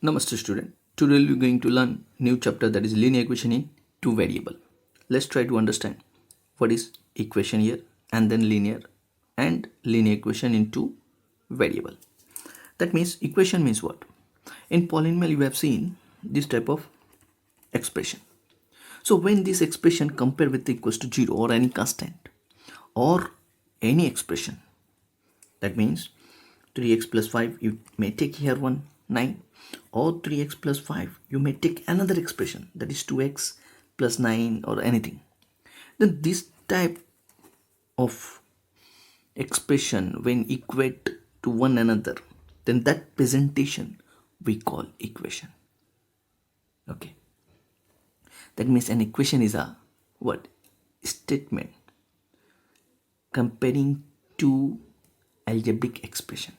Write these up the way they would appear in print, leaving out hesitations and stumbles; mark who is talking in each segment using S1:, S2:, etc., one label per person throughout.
S1: Namaste student. Today we are going to learn new chapter that is linear equation in two variable. Let's try to understand what is equation here and then linear equation in two variable. That means equation means what? In polynomial you have seen this type of expression. So when this expression compared with equals to 0 or any constant or any expression, that means 3x plus 5 you may take here 9, or 3x plus 5 you may take another expression that is 2x plus 9 or anything. Then this type of expression when equate to one another, then that presentation we call equation. Okay, that means an equation is a what? Statement comparing two algebraic expression,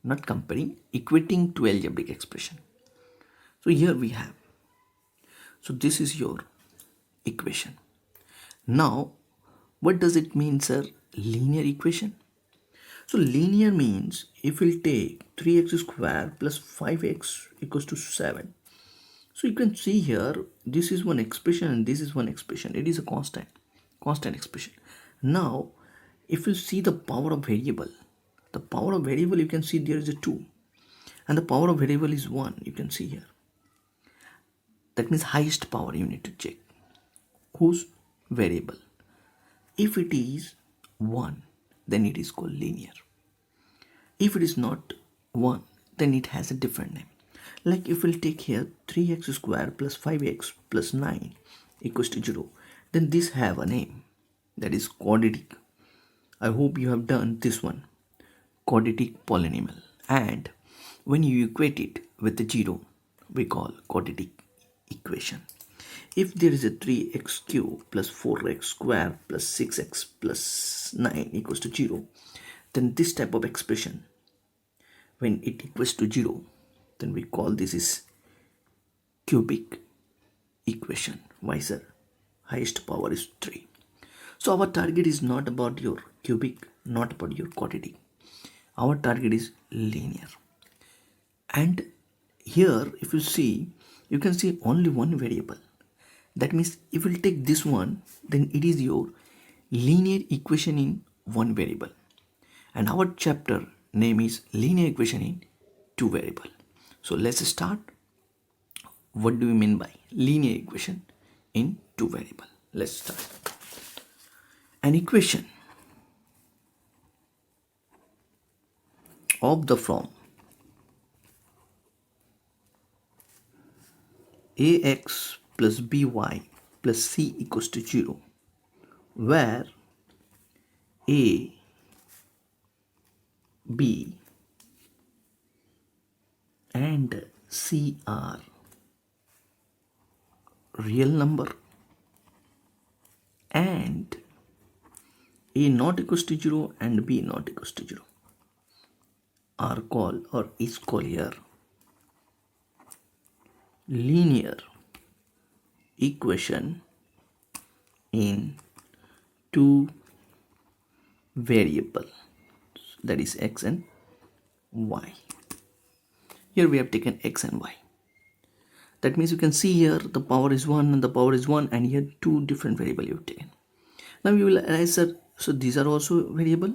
S1: not comparing, equating to algebraic expression. So here we have, so this is your equation. Now what does it mean, sir? Linear equation. So linear means if we'll take 3x square plus 5x equals to 7. So you can see here, this is one expression and this is one expression. It is a constant expression. Now if you see the power of variable, you can see there is a 2 and the power of variable is 1. You can see here, that means highest power you need to check whose variable. If it is 1, then it is called linear. If it is not 1, then it has a different name. Like if we'll take here 3x square plus 5x plus 9 equals to 0, then this have a name, that is quadratic. I hope you have done this one, quadratic polynomial. And when you equate it with the 0, we call quadratic equation. If there is a 3x cube plus 4x square plus 6x plus 9 equals to 0, then this type of expression, when it equals to 0, then we call this is cubic equation. Why, sir? Highest power is 3. So our target is not about your cubic, not about your quadratic. Our target is linear. And here if you see, you can see only one variable. That means if we'll take this one, then it is your linear equation in one variable. And our chapter name is linear equation in two variable. So let's start. What do we mean by linear equation in two variable? Let's start. An equation of the form ax plus by plus c equals to 0, where a, b and c are real number and a not equals to 0 and b not equals to 0 are called or is called here linear equation in two variable, that is x and y. Here we have taken x and y. That means you can see here the power is 1 and the power is 1, and here two different variable you have taken. Now you will realize that, so these are also variable.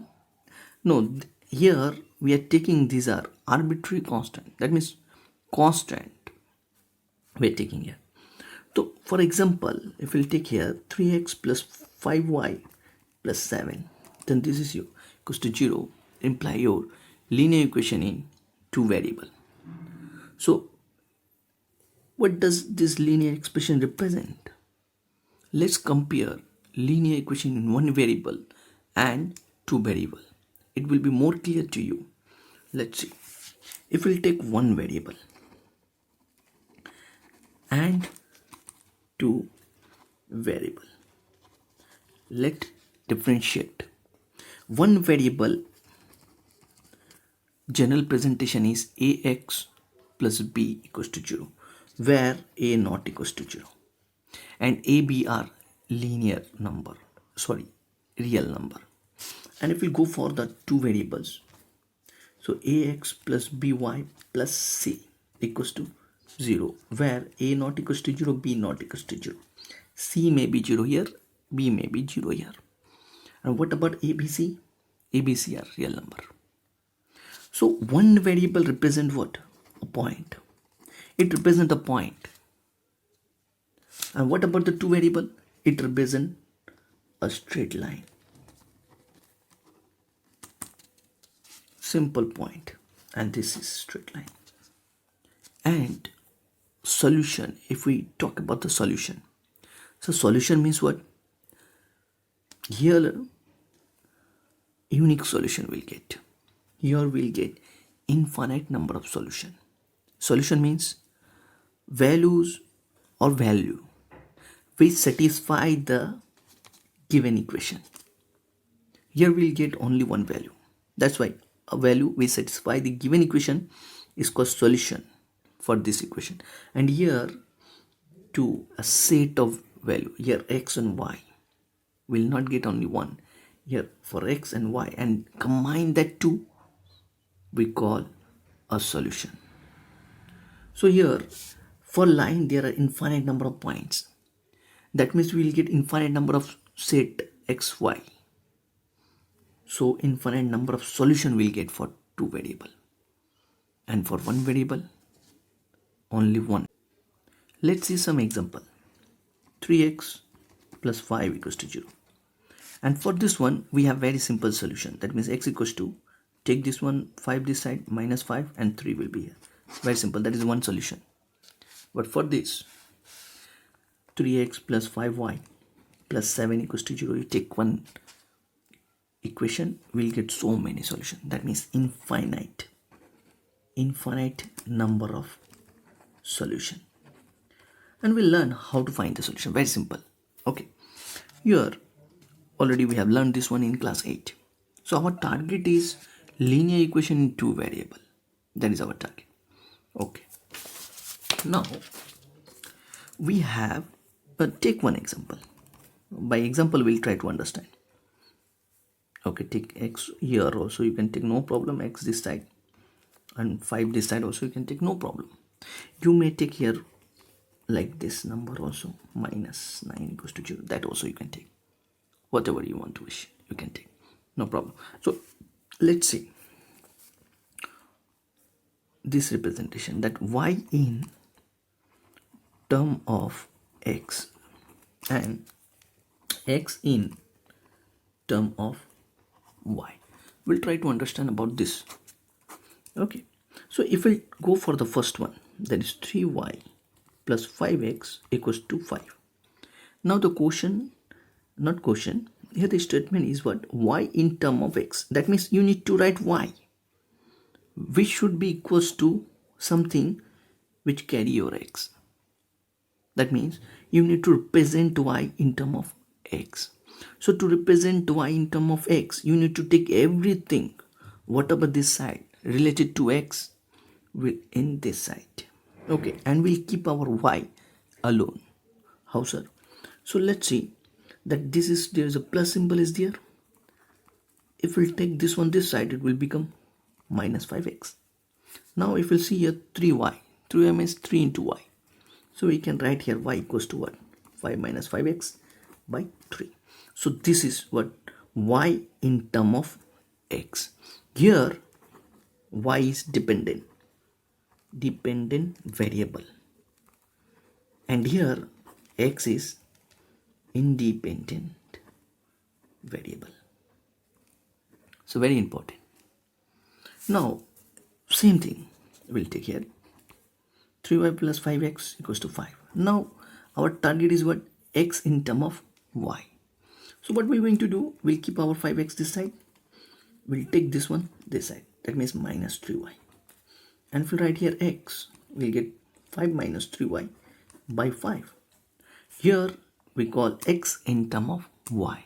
S1: No, here we are taking, these are arbitrary constant. That means constant we are taking here. So for example, if we'll take here 3x plus 5y plus 7, then this is your equals to 0, imply your linear equation in two variable. So what does this linear expression represent? Let's compare linear equation in one variable and two variable. It will be more clear to you. Let's see. If we'll take one variable and two variable, let differentiate. One variable general presentation is ax plus b equals to 0, where a not equals to 0 and a, b are real number. And if we go for the two variables, so ax plus by plus c, equals to 0, where a not equals to 0, b not equals to 0. C may be 0 here, b may be 0 here. And what about ABC? ABC are real number. So one variable represent what? A point. It represents a point. And what about the two variable? It represents a straight line. Simple point. And this is straight line. And solution, if we talk about the solution. So solution means what? Here unique solution will get. Here we'll get infinite number of solution. Solution means values or value which satisfy the given equation. Here we'll get only one value. That's why a value which satisfy the given equation is called solution for this equation. And here to a set of value, here x and y will not get only one. Here for x and y, and combine that two, we call a solution. So here for line there are infinite number of points. That means we will get infinite number of set x, y. So infinite number of solution we'll get for two variable. And for one variable, only one. Let's see some example. 3x plus 5 equals to 0. And for this one, we have very simple solution. That means x equals to, take this one, 5 this side, minus 5, and 3 will be here. Very simple. That is one solution. But for this, 3x plus 5y plus 7 equals to 0, you take one equation, we'll get so many solutions. That means infinite number of solution. And we'll learn how to find the solution. Very simple. Okay. Here, already we have learned this one in class 8. So our target is linear equation in two variable. That is our target. Okay. Now, we have, take one example. By example, we'll try to understand. Okay, take x here also, you can take no problem, x this side, and 5 this side also, you can take no problem. You may take here like this number also, minus 9 equals to 0, that also you can take. Whatever you want to wish, you can take, no problem. So let's see this representation, that y in term of x and x in term of y. We'll try to understand about this. Okay, so if we go for the first one, that is 3y plus 5x equals to 5. Now the quotient, not quotient, here the statement is what? Y in term of x. That means you need to write y, which should be equals to something which carry your x. That means you need to represent y in term of x. So to represent y in term of x, you need to take everything, whatever this side related to x, in this side. Okay, and we'll keep our y alone. How, sir? So let's see that this is, there is a plus symbol is there. If we'll take this one this side, it will become minus 5x. Now if we'll see here 3y, 3y means 3 into y. So we can write here y equals to what? 5 minus 5x by 3. So this is what? Y in term of x. Here y is dependent variable, and here x is independent variable. So very important. Now same thing we'll take here, 3y plus 5x equals to 5. Now our target is what? X in term of y. So what we're going to do, we'll keep our 5x this side, we'll take this one this side, that means minus 3y. And if we write here x, we'll get 5 minus 3y by 5. Here we call x in term of y.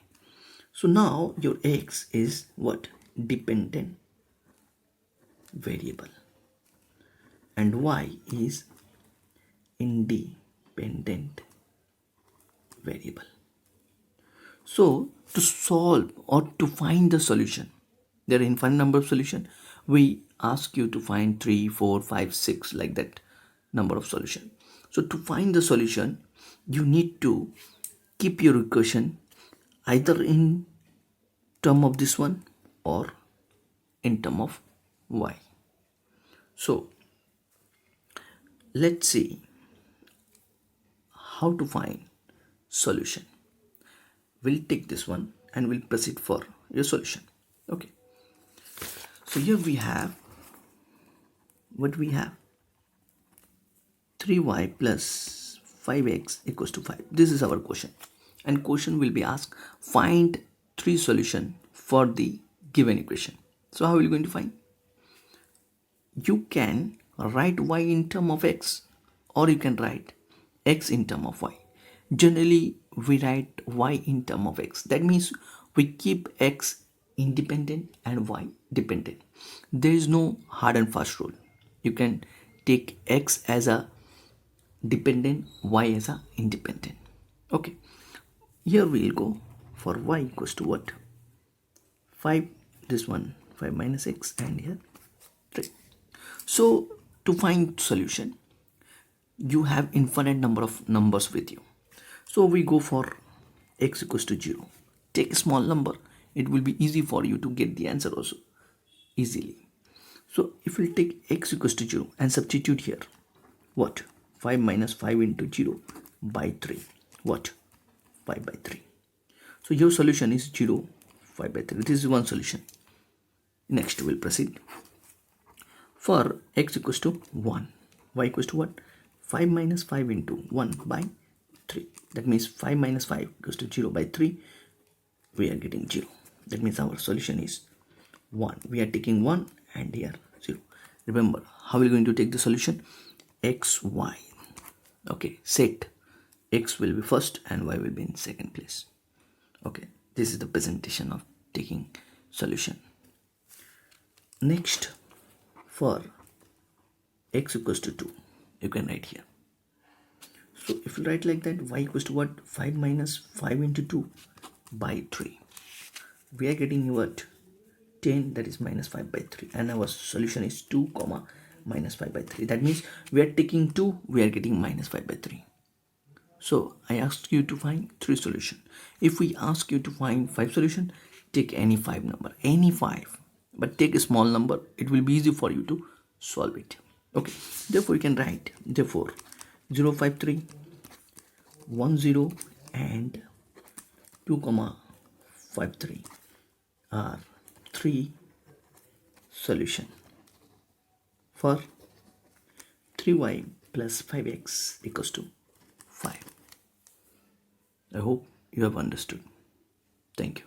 S1: So now your x is what? Dependent variable, and y is independent variable. So to solve or to find the solution, there are infinite number of solution, we ask you to find 3, 4, 5, 6, like that number of solution. So to find the solution, you need to keep your equation either in term of this one or in term of y. So let's see how to find solution. We'll take this one and we'll proceed for your solution. Okay, so here we have what we have: 3y plus 5x equals to 5. This is our question, and question will be asked, find 3 solution for the given equation. So how are you going to find? You can write y in term of x, or you can write x in term of y. Generally we write y in term of x. That means we keep x independent and y dependent. There is no hard and fast rule. You can take x as a dependent, y as a independent. Okay, here we'll go for y equals to what? 5, this one 5 minus x, and here 3. So to find solution, you have infinite number of numbers with you. So we go for x equals to 0. Take a small number. It will be easy for you to get the answer also easily. So if we take x equals to 0 and substitute here, what? 5 minus 5 into 0 by 3. What? 5 by 3. So your solution is 0, 5 by 3. This is one solution. Next we'll proceed. For x equals to 1, y equals to what? 5 minus 5 into 1 by 3. That means 5 minus 5 equals to 0 by 3. We are getting 0. That means our solution is 1. We are taking 1 and here 0. Remember, how are we going to take the solution? X, y. Okay, set x will be first and y will be in second place. Okay, this is the presentation of taking solution. Next, for x equals to 2, you can write here. So if you write like that, y equals to what? 5 minus 5 into 2 by 3. We are getting what? 10, that is minus 5 by 3, and our solution is 2 comma minus 5 by 3. That means we are taking 2, we are getting minus 5 by 3. So I asked you to find 3 solution. If we ask you to find 5 solution, take any 5 number, any 5, but take a small number. It will be easy for you to solve it. Okay, therefore you can write, therefore 0, 5, 3, 1, 0 and 2 comma 5, 3 are 3 solution for 3y plus 5x equals to 5. I hope you have understood. Thank you.